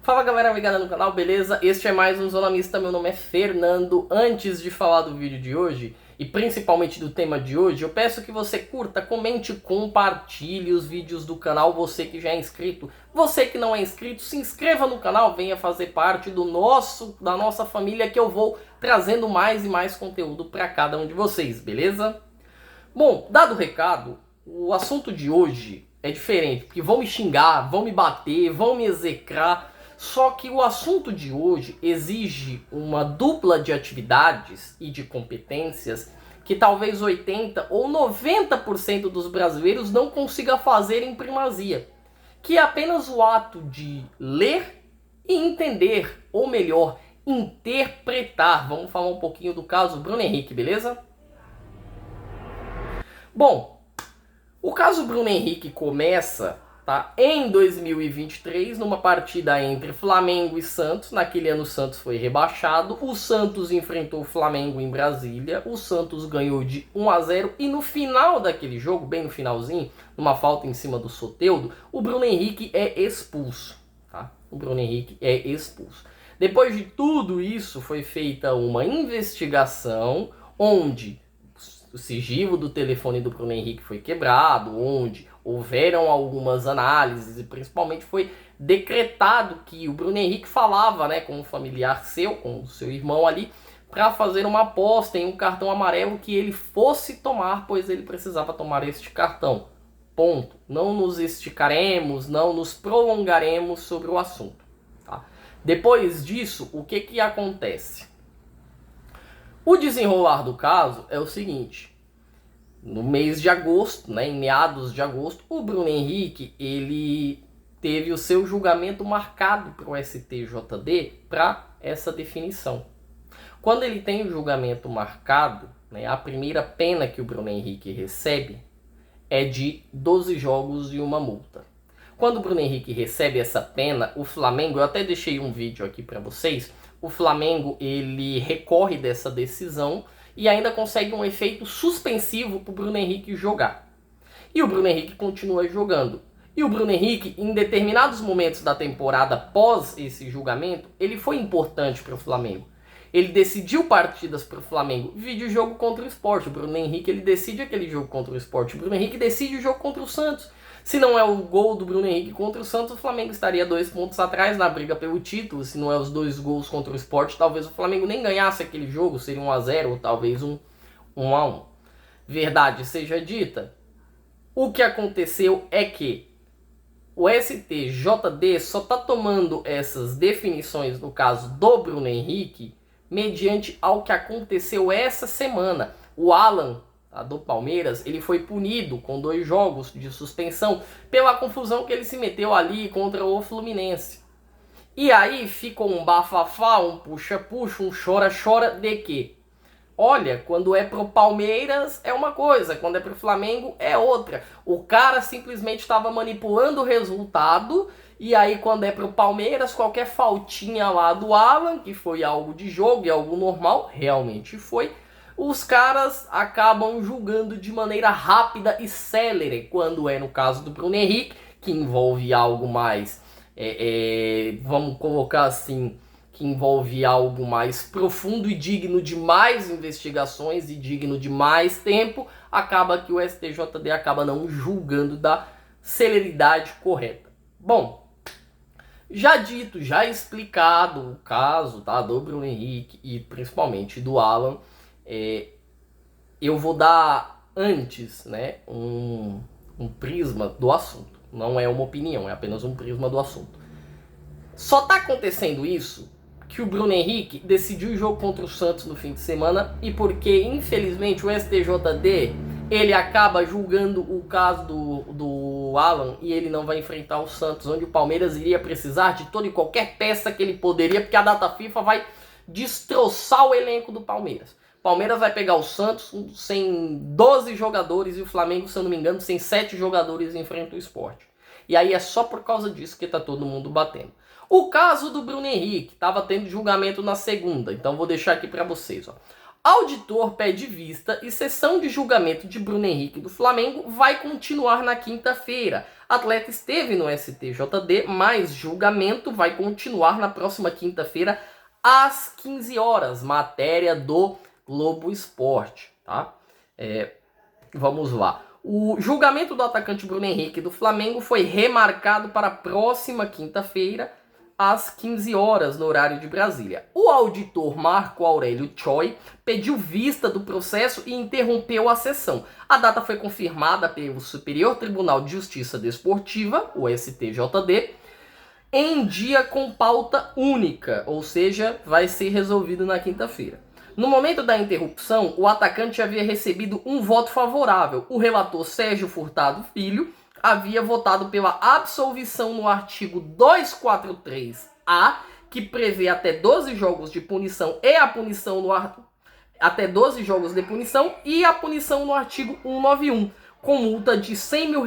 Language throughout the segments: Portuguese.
Fala galera ligada no canal, beleza? Este é mais um Zona Mista, meu nome é Fernando. Antes de falar do vídeo de hoje, e principalmente do tema de hoje, eu peço que você curta, comente, compartilhe os vídeos do canal, você que já é inscrito. Você que não é inscrito, se inscreva no canal, venha fazer parte da nossa família, que eu vou trazendo mais e mais conteúdo para cada um de vocês, beleza? Bom, dado o recado, o assunto de hoje é diferente, porque vão me xingar, vão me bater, vão me execrar. Só que o assunto de hoje exige uma dupla de atividades e de competências que talvez 80 ou 90% dos brasileiros não consiga fazer em primazia, que é apenas o ato de ler e entender, ou melhor, interpretar. Vamos falar um pouquinho do caso Bruno Henrique, beleza? Bom, o caso Bruno Henrique começa em 2023, numa partida entre Flamengo e Santos. Naquele ano o Santos foi rebaixado, o Santos enfrentou o Flamengo em Brasília, o Santos ganhou de 1-0 e no final daquele jogo, bem no finalzinho, numa falta em cima do Soteldo, o Bruno Henrique é expulso. O Bruno Henrique é expulso. Depois de tudo isso, foi feita uma investigação onde o sigilo do telefone do Bruno Henrique foi quebrado, onde houveram algumas análises e principalmente foi decretado que o Bruno Henrique falava, com um familiar seu, com o seu irmão ali, para fazer uma aposta em um cartão amarelo que ele fosse tomar, pois ele precisava tomar este cartão. Ponto. Não nos esticaremos, não nos prolongaremos sobre o assunto. Depois disso, o que acontece? O desenrolar do caso é o seguinte: no mês de agosto, em meados de agosto, o Bruno Henrique ele teve o seu julgamento marcado para o STJD para essa definição. Quando ele tem o julgamento marcado, a primeira pena que o Bruno Henrique recebe é de 12 jogos e uma multa. Quando o Bruno Henrique recebe essa pena, o Flamengo, eu até deixei um vídeo aqui para vocês, o Flamengo ele recorre dessa decisão e ainda consegue um efeito suspensivo para o Bruno Henrique jogar. E o Bruno Henrique continua jogando. E o Bruno Henrique, em determinados momentos da temporada pós esse julgamento, ele foi importante para o Flamengo. Ele decidiu partidas para o Flamengo. Vídeo o jogo contra o Sport. O Bruno Henrique ele decide aquele jogo contra o Sport. O Bruno Henrique decide o jogo contra o Santos. Se não é o gol do Bruno Henrique contra o Santos, o Flamengo estaria 2 pontos atrás na briga pelo título. Se não é os 2 gols contra o Sport, talvez o Flamengo nem ganhasse aquele jogo. Seria 1-0 ou talvez 1-1. Verdade seja dita, o que aconteceu é que o STJD só está tomando essas definições no caso do Bruno Henrique mediante ao que aconteceu essa semana. O Alan, do Palmeiras, ele foi punido com 2 jogos de suspensão pela confusão que ele se meteu ali contra o Fluminense. E aí ficou um bafafá, um puxa-puxa, um chora-chora de que, olha, quando é pro Palmeiras é uma coisa, quando é pro Flamengo é outra. O cara simplesmente estava manipulando o resultado, e aí quando é pro Palmeiras, qualquer faltinha lá do Alan, que foi algo de jogo e algo normal, realmente foi, os caras acabam julgando de maneira rápida e célere, quando é no caso do Bruno Henrique, que envolve algo mais, vamos colocar assim, que envolve algo mais profundo e digno de mais investigações e digno de mais tempo, acaba que o STJD acaba não julgando da celeridade correta. Bom, já dito, já explicado o caso do Bruno Henrique e principalmente do Alan, eu vou dar antes um prisma do assunto. Não é uma opinião, é apenas um prisma do assunto. Só está acontecendo isso que o Bruno Henrique decidiu o jogo contra o Santos no fim de semana e porque, infelizmente, o STJD ele acaba julgando o caso do Alan e ele não vai enfrentar o Santos, onde o Palmeiras iria precisar de toda e qualquer peça que ele poderia, porque a data FIFA vai destroçar o elenco do Palmeiras. O Palmeiras vai pegar o Santos sem 12 jogadores e o Flamengo, se eu não me engano, sem 7 jogadores enfrenta o Sport. E aí é só por causa disso que tá todo mundo batendo. O caso do Bruno Henrique estava tendo julgamento na segunda, então vou deixar aqui para vocês. Auditor pede vista e sessão de julgamento de Bruno Henrique do Flamengo vai continuar na quinta-feira. Atleta esteve no STJD, mas julgamento vai continuar na próxima quinta-feira às 15 horas. Matéria do Globo Esporte, tá? Vamos lá. O julgamento do atacante Bruno Henrique do Flamengo foi remarcado para a próxima quinta-feira, às 15 horas, no horário de Brasília. O auditor Marco Aurélio Choi pediu vista do processo e interrompeu a sessão. A data foi confirmada pelo Superior Tribunal de Justiça Desportiva, o STJD, em dia com pauta única, ou seja, vai ser resolvido na quinta-feira. No momento da interrupção, o atacante havia recebido um voto favorável. O relator Sérgio Furtado Filho havia votado pela absolvição no artigo 243-A, que prevê até 12 jogos de punição e a punição no até 12 jogos de punição e a punição no artigo 191, com multa de R$100 mil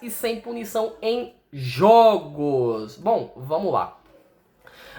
e sem punição em jogos. Bom, vamos lá.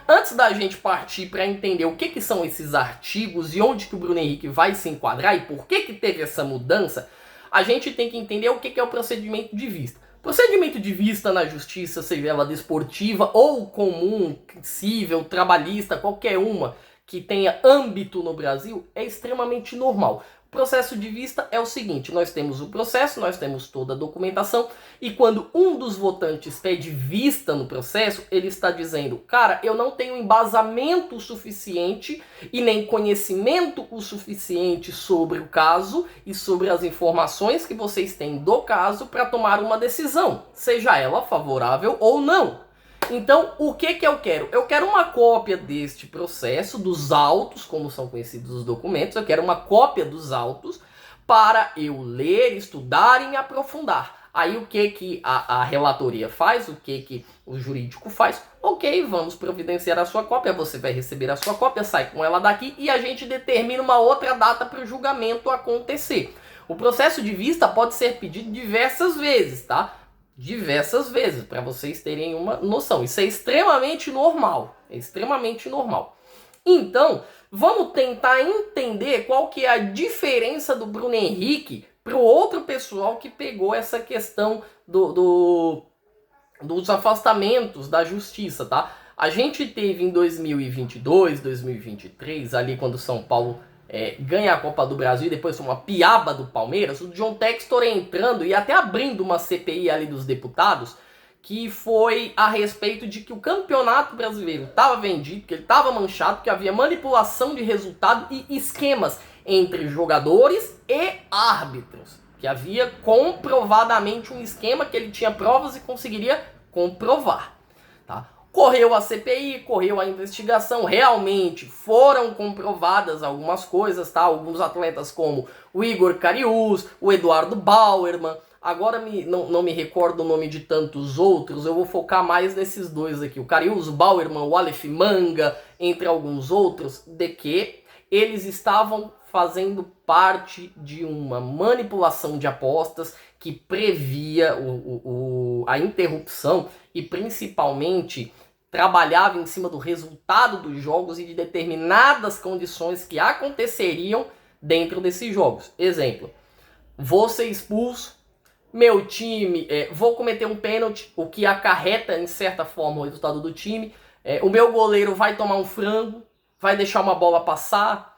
Antes da gente partir para entender o que são esses artigos e onde que o Bruno Henrique vai se enquadrar e por que teve essa mudança, a gente tem que entender o que é o procedimento de vista. Procedimento de vista na justiça, seja ela desportiva ou comum, civil, trabalhista, qualquer uma que tenha âmbito no Brasil, é extremamente normal. O processo de vista é o seguinte: nós temos o processo, nós temos toda a documentação, e quando um dos votantes pede vista no processo, ele está dizendo: cara, eu não tenho embasamento suficiente e nem conhecimento o suficiente sobre o caso e sobre as informações que vocês têm do caso para tomar uma decisão, seja ela favorável ou não. Então, o que eu quero? Eu quero uma cópia deste processo, dos autos, como são conhecidos os documentos, eu quero uma cópia dos autos para eu ler, estudar e me aprofundar. Aí o que a relatoria faz, o que o jurídico faz? Ok, vamos providenciar a sua cópia, você vai receber a sua cópia, sai com ela daqui e a gente determina uma outra data para o julgamento acontecer. O processo de vista pode ser pedido diversas vezes, tá? Diversas vezes, para vocês terem uma noção. Isso é extremamente normal. É extremamente normal. Então, vamos tentar entender qual que é a diferença do Bruno Henrique para o outro pessoal que pegou essa questão dos afastamentos da justiça, tá? A gente teve em 2022, 2023, ali quando o São Paulo ganha a Copa do Brasil e depois uma piaba do Palmeiras, o John Textor entrando e até abrindo uma CPI ali dos deputados, que foi a respeito de que o Campeonato Brasileiro estava vendido, que ele estava manchado, que havia manipulação de resultado e esquemas entre jogadores e árbitros, que havia comprovadamente um esquema que ele tinha provas e conseguiria comprovar, tá? Correu a CPI, correu a investigação, realmente foram comprovadas algumas coisas, tá? Alguns atletas como o Igor Cariús, o Eduardo Bauerman, agora não me recordo o nome de tantos outros, eu vou focar mais nesses dois aqui, o Cariús, o Bauerman, o Aleph Manga, entre alguns outros, de que eles estavam fazendo parte de uma manipulação de apostas que previa a interrupção e principalmente trabalhava em cima do resultado dos jogos e de determinadas condições que aconteceriam dentro desses jogos. Exemplo, vou ser expulso, meu time, vou cometer um pênalti, o que acarreta em certa forma o resultado do time, o meu goleiro vai tomar um frango, vai deixar uma bola passar,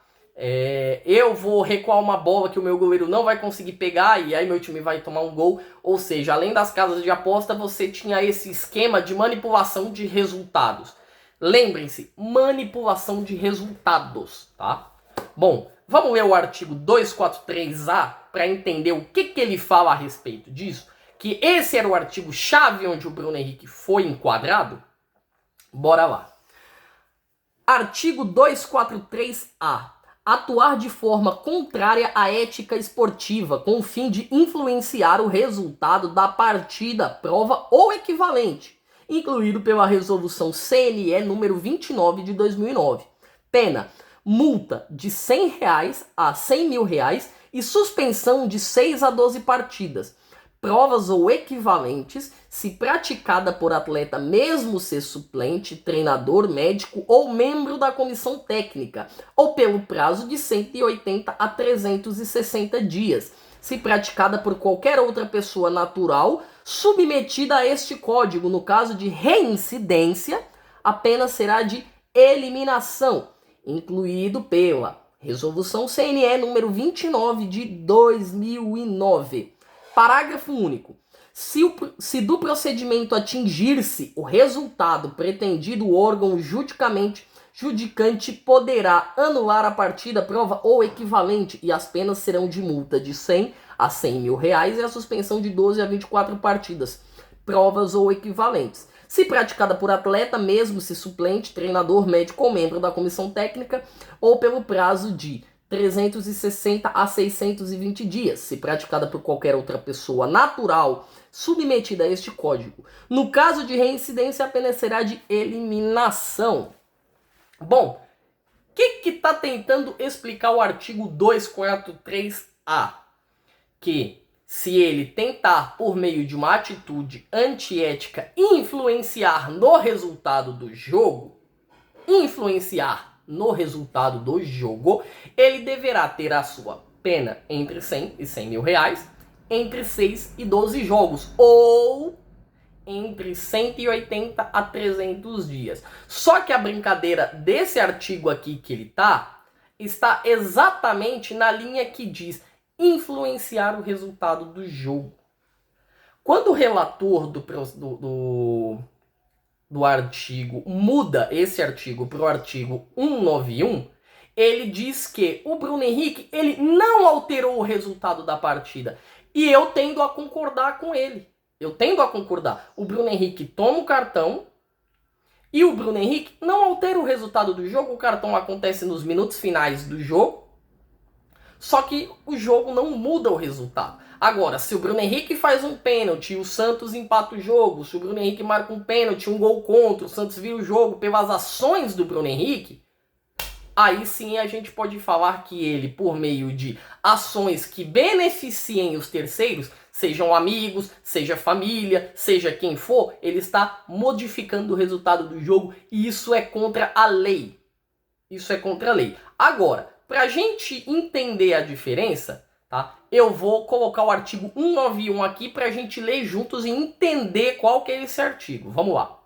eu vou recuar uma bola que o meu goleiro não vai conseguir pegar e aí meu time vai tomar um gol. Ou seja, além das casas de aposta, você tinha esse esquema de manipulação de resultados. Lembrem-se, manipulação de resultados, tá? Bom, vamos ler o artigo 243A para entender o que ele fala a respeito disso. Que esse era o artigo-chave onde o Bruno Henrique foi enquadrado. Bora lá. Artigo 243A. Atuar de forma contrária à ética esportiva, com o fim de influenciar o resultado da partida, prova ou equivalente, incluído pela resolução CNE número 29 de 2009. Pena: multa de R$100 a R$100 mil e suspensão de 6 a 12 partidas. provas ou equivalentes, se praticada por atleta mesmo ser suplente, treinador, médico ou membro da comissão técnica, ou pelo prazo de 180 a 360 dias, se praticada por qualquer outra pessoa natural submetida a este código. No caso de reincidência, a pena será de eliminação, incluído pela Resolução CNE número 29 de 2009. Parágrafo único. Se do procedimento atingir-se o resultado pretendido, o órgão judicante poderá anular a partida, prova ou equivalente, e as penas serão de multa de 100 a 100 mil reais e a suspensão de 12 a 24 partidas, provas ou equivalentes. Se praticada por atleta, mesmo se suplente, treinador, médico ou membro da comissão técnica, ou pelo prazo de 360 a 620 dias, se praticada por qualquer outra pessoa natural submetida a este código. No caso de reincidência, a pena será de eliminação. Bom, o que está tentando explicar o artigo 243A? Que se ele tentar, por meio de uma atitude antiética, influenciar no resultado do jogo, ele deverá ter a sua pena entre 100 e 100 mil reais, entre 6 e 12 jogos, ou entre 180 a 300 dias. Só que a brincadeira desse artigo aqui que ele está exatamente na linha que diz influenciar o resultado do jogo. Quando o relator do artigo muda esse artigo para o artigo 191, ele diz que o Bruno Henrique ele não alterou o resultado da partida. E eu tendo a concordar com ele. O Bruno Henrique toma o cartão e o Bruno Henrique não altera o resultado do jogo. O cartão acontece nos minutos finais do jogo. Só que o jogo não muda o resultado. Agora, se o Bruno Henrique faz um pênalti e o Santos empata o jogo, se o Bruno Henrique marca um pênalti, um gol contra, o Santos vira o jogo pelas ações do Bruno Henrique, aí sim a gente pode falar que ele, por meio de ações que beneficiem os terceiros, sejam amigos, seja família, seja quem for, ele está modificando o resultado do jogo e isso é contra a lei. Agora, para a gente entender a diferença, tá? Eu vou colocar o artigo 191 aqui para a gente ler juntos e entender qual que é esse artigo. Vamos lá.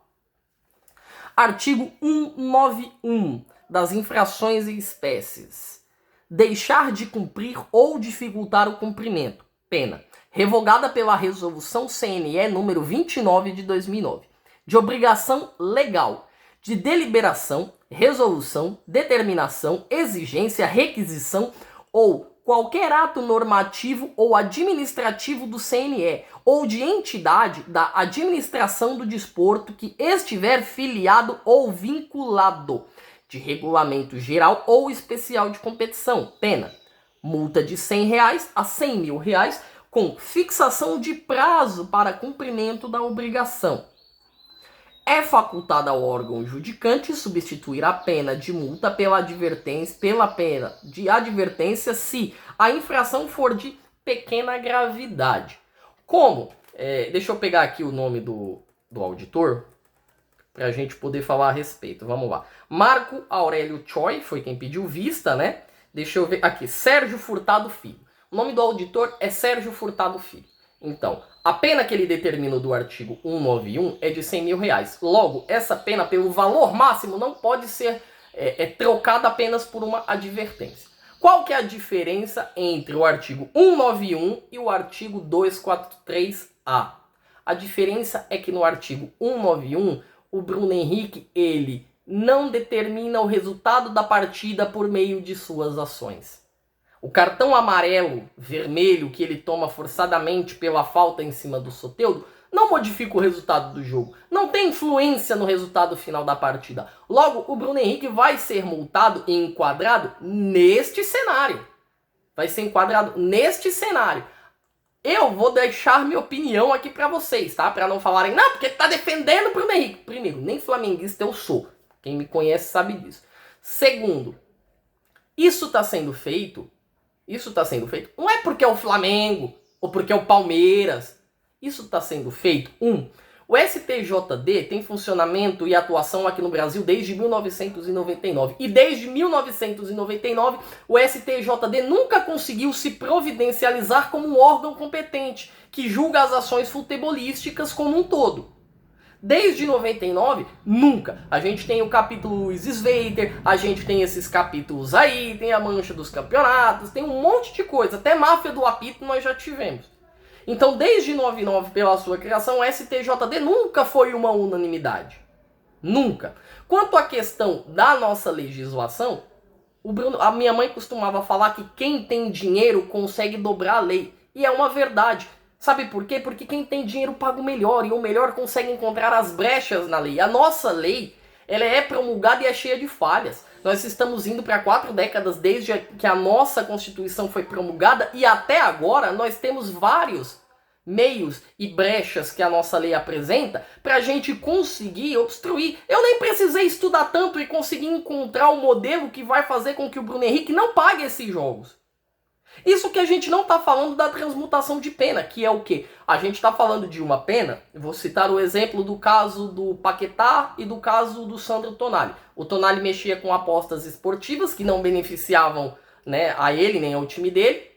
Artigo 191 das infrações e espécies. Deixar de cumprir ou dificultar o cumprimento. Pena. Revogada pela Resolução CNE número 29 de 2009. De obrigação legal. De deliberação, resolução, determinação, exigência, requisição ou qualquer ato normativo ou administrativo do CNE ou de entidade da administração do desporto que estiver filiado ou vinculado, de regulamento geral ou especial de competição. Pena, multa de R$100 a R$100 mil, com fixação de prazo para cumprimento da obrigação. É facultado ao órgão judicante substituir a pena de multa pela pena de advertência se a infração for de pequena gravidade. Como? Deixa eu pegar aqui o nome do auditor para a gente poder falar a respeito. Vamos lá. Marco Aurélio Choi foi quem pediu vista, né? Deixa eu ver aqui. Sérgio Furtado Filho. O nome do auditor é Sérgio Furtado Filho. Então, a pena que ele determinou do artigo 191 é de R$100 mil. Logo, essa pena, pelo valor máximo, não pode ser trocada apenas por uma advertência. Qual que é a diferença entre o artigo 191 e o artigo 243A? A diferença é que no artigo 191, o Bruno Henrique, ele não determina o resultado da partida por meio de suas ações. O cartão amarelo, vermelho, que ele toma forçadamente pela falta em cima do Soteldo, não modifica o resultado do jogo. Não tem influência no resultado final da partida. Logo, o Bruno Henrique vai ser multado e enquadrado neste cenário. Eu vou deixar minha opinião aqui pra vocês, tá? Pra não falarem, não, porque tá defendendo o Bruno Henrique. Primeiro, nem flamenguista eu sou. Quem me conhece sabe disso. Segundo, isso tá sendo feito não é porque é o Flamengo ou porque é o Palmeiras. Isso está sendo feito? O STJD tem funcionamento e atuação aqui no Brasil desde 1999. E desde 1999, o STJD nunca conseguiu se providencializar como um órgão competente que julga as ações futebolísticas como um todo. Desde 99, nunca. A gente tem o capítulo Luiz Sveiter, a gente tem esses capítulos aí, tem a mancha dos campeonatos, tem um monte de coisa. Até máfia do apito nós já tivemos. Então, desde 99, pela sua criação, o STJD nunca foi uma unanimidade. Nunca. Quanto à questão da nossa legislação, a minha mãe costumava falar que quem tem dinheiro consegue dobrar a lei. E é uma verdade. Sabe por quê? Porque quem tem dinheiro paga o melhor, e o melhor consegue encontrar as brechas na lei. A nossa lei, ela é promulgada e é cheia de falhas. Nós estamos indo para 4 décadas desde que a nossa Constituição foi promulgada, e até agora nós temos vários meios e brechas que a nossa lei apresenta para a gente conseguir obstruir. Eu nem precisei estudar tanto e conseguir encontrar um modelo que vai fazer com que o Bruno Henrique não pague esses jogos. Isso que a gente não está falando da transmutação de pena, que é o quê? A gente está falando de uma pena, vou citar o exemplo do caso do Paquetá e do caso do Sandro Tonali. O Tonali mexia com apostas esportivas que não beneficiavam, né, a ele nem ao time dele,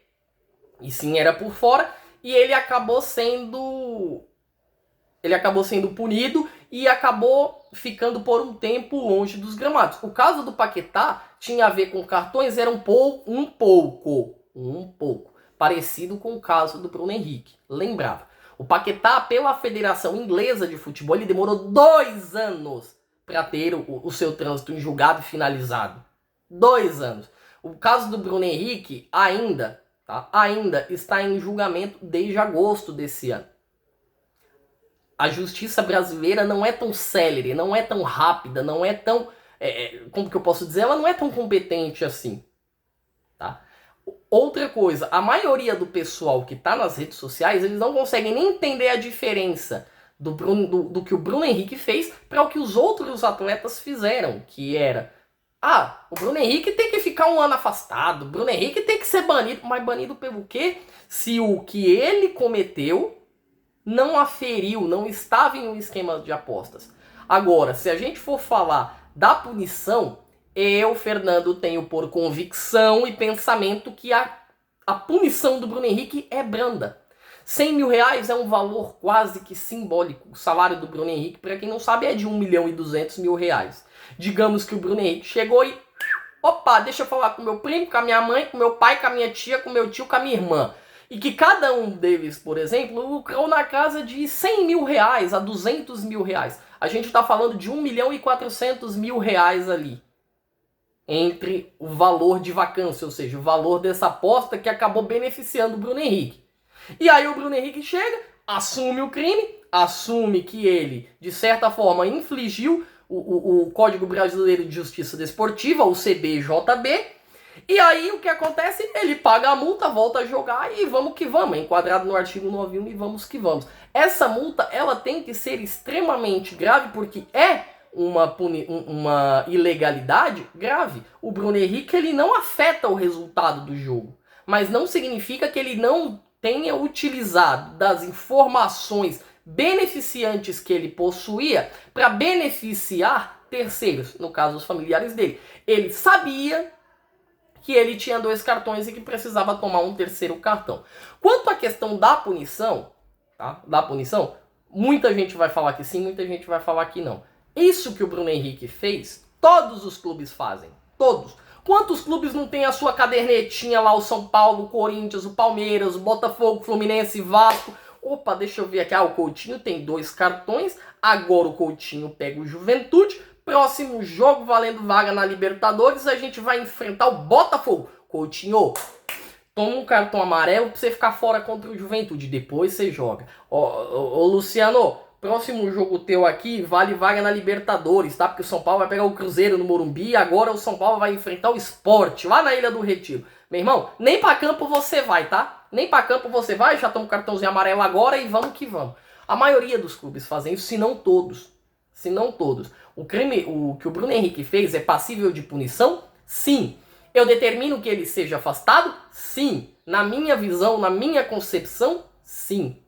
e sim era por fora, e ele acabou sendo punido e acabou ficando por um tempo longe dos gramados. O caso do Paquetá tinha a ver com cartões, era um pouco parecido com o caso do Bruno Henrique. Lembrava. O Paquetá, pela Federação Inglesa de Futebol, ele demorou 2 anos para ter o seu trânsito em julgado e finalizado. 2 anos. O caso do Bruno Henrique ainda está em julgamento desde agosto desse ano. A justiça brasileira não é tão célere, não é tão rápida, não é tão... como que eu posso dizer? Ela não é tão competente assim. Tá? Outra coisa, a maioria do pessoal que está nas redes sociais, eles não conseguem nem entender a diferença do que o Bruno Henrique fez para o que os outros atletas fizeram, que era... o Bruno Henrique tem que ficar 1 ano afastado, o Bruno Henrique tem que ser banido. Mas banido pelo quê? Se o que ele cometeu não aferiu, não estava em um esquema de apostas. Agora, se a gente for falar da punição, eu, Fernando, tenho por convicção e pensamento que a punição do Bruno Henrique é branda. 100 mil reais é um valor quase que simbólico. O salário do Bruno Henrique, para quem não sabe, é de 1.200.000 reais. Digamos que o Bruno Henrique chegou e... Opa, deixa eu falar com meu primo, com a minha mãe, com meu pai, com a minha tia, com meu tio, com a minha irmã. E que cada um deles, por exemplo, lucrou na casa de 100 mil reais a 200 mil reais. A gente está falando de 1.400.000 reais ali. Entre o valor de vacância, ou seja, o valor dessa aposta que acabou beneficiando o Bruno Henrique. E aí o Bruno Henrique chega, assume o crime, assume que ele, de certa forma, infligiu o Código Brasileiro de Justiça Desportiva, o CBJB, e aí o que acontece? Ele paga a multa, volta a jogar e vamos que vamos, é enquadrado no artigo 91 e vamos que vamos. Essa multa, ela tem que ser extremamente grave porque é uma ilegalidade grave. O Bruno Henrique, ele não afeta o resultado do jogo, mas não significa que ele não tenha utilizado das informações beneficiantes que ele possuía para beneficiar terceiros, no caso os familiares dele. Ele sabia que ele tinha 2 cartões e que precisava tomar um 3º cartão. Quanto à questão da punição, tá? Muita gente vai falar que sim, muita gente vai falar que não. Isso que o Bruno Henrique fez, todos os clubes fazem. Todos. Quantos clubes não tem a sua cadernetinha lá? O São Paulo, o Corinthians, o Palmeiras, o Botafogo, o Fluminense, Vasco. Opa, deixa eu ver aqui. O Coutinho tem 2 cartões. Agora o Coutinho pega o Juventude. Próximo jogo valendo vaga na Libertadores, a gente vai enfrentar o Botafogo. Coutinho, toma um cartão amarelo pra você ficar fora contra o Juventude. Depois você joga. Ô Luciano, próximo jogo teu aqui vale vaga na Libertadores, tá? Porque o São Paulo vai pegar o Cruzeiro no Morumbi e agora o São Paulo vai enfrentar o Sport lá na Ilha do Retiro. Meu irmão, nem pra campo você vai, tá? Nem pra campo você vai, já toma um cartãozinho amarelo agora e vamos que vamos. A maioria dos clubes fazem isso, se não todos. Se não todos. O que o Bruno Henrique fez é passível de punição? Sim. Eu determino que ele seja afastado? Sim. Na minha visão, na minha concepção, sim.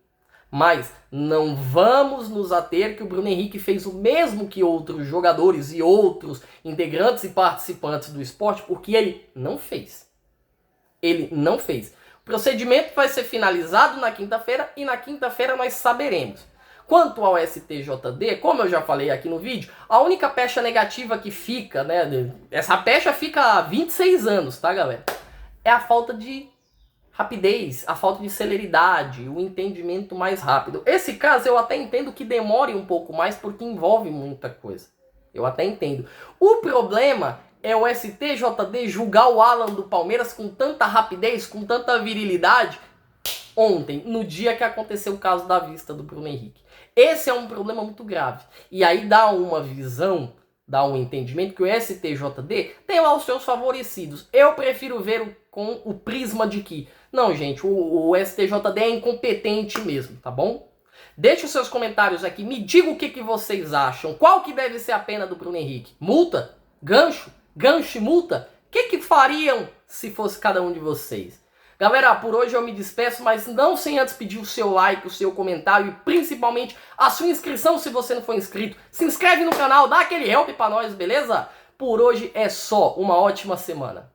Mas não vamos nos ater que o Bruno Henrique fez o mesmo que outros jogadores e outros integrantes e participantes do esporte, porque ele não fez. Ele não fez. O procedimento vai ser finalizado na quinta-feira e na quinta-feira nós saberemos. Quanto ao STJD, como eu já falei aqui no vídeo, a única pecha negativa que fica, né, essa pecha fica há 26 anos, tá, galera? É a falta de rapidez, a falta de celeridade, o entendimento mais rápido. Esse caso eu até entendo que demore um pouco mais porque envolve muita coisa. Eu até entendo. O problema é o STJD julgar o Alan do Palmeiras com tanta rapidez, com tanta virilidade, ontem, no dia que aconteceu o caso da vista do Bruno Henrique. Esse é um problema muito grave. E aí dá uma visão, dá um entendimento que o STJD tem lá os seus favorecidos. Eu prefiro ver com o prisma de que, não, gente, o STJD é incompetente mesmo, tá bom? Deixe os seus comentários aqui, me diga o que vocês acham. Qual que deve ser a pena do Bruno Henrique? Multa? Gancho? Gancho e multa? O que fariam se fosse cada um de vocês? Galera, por hoje eu me despeço, mas não sem antes pedir o seu like, o seu comentário e principalmente a sua inscrição se você não for inscrito. Se inscreve no canal, dá aquele help pra nós, beleza? Por hoje é só. Uma ótima semana.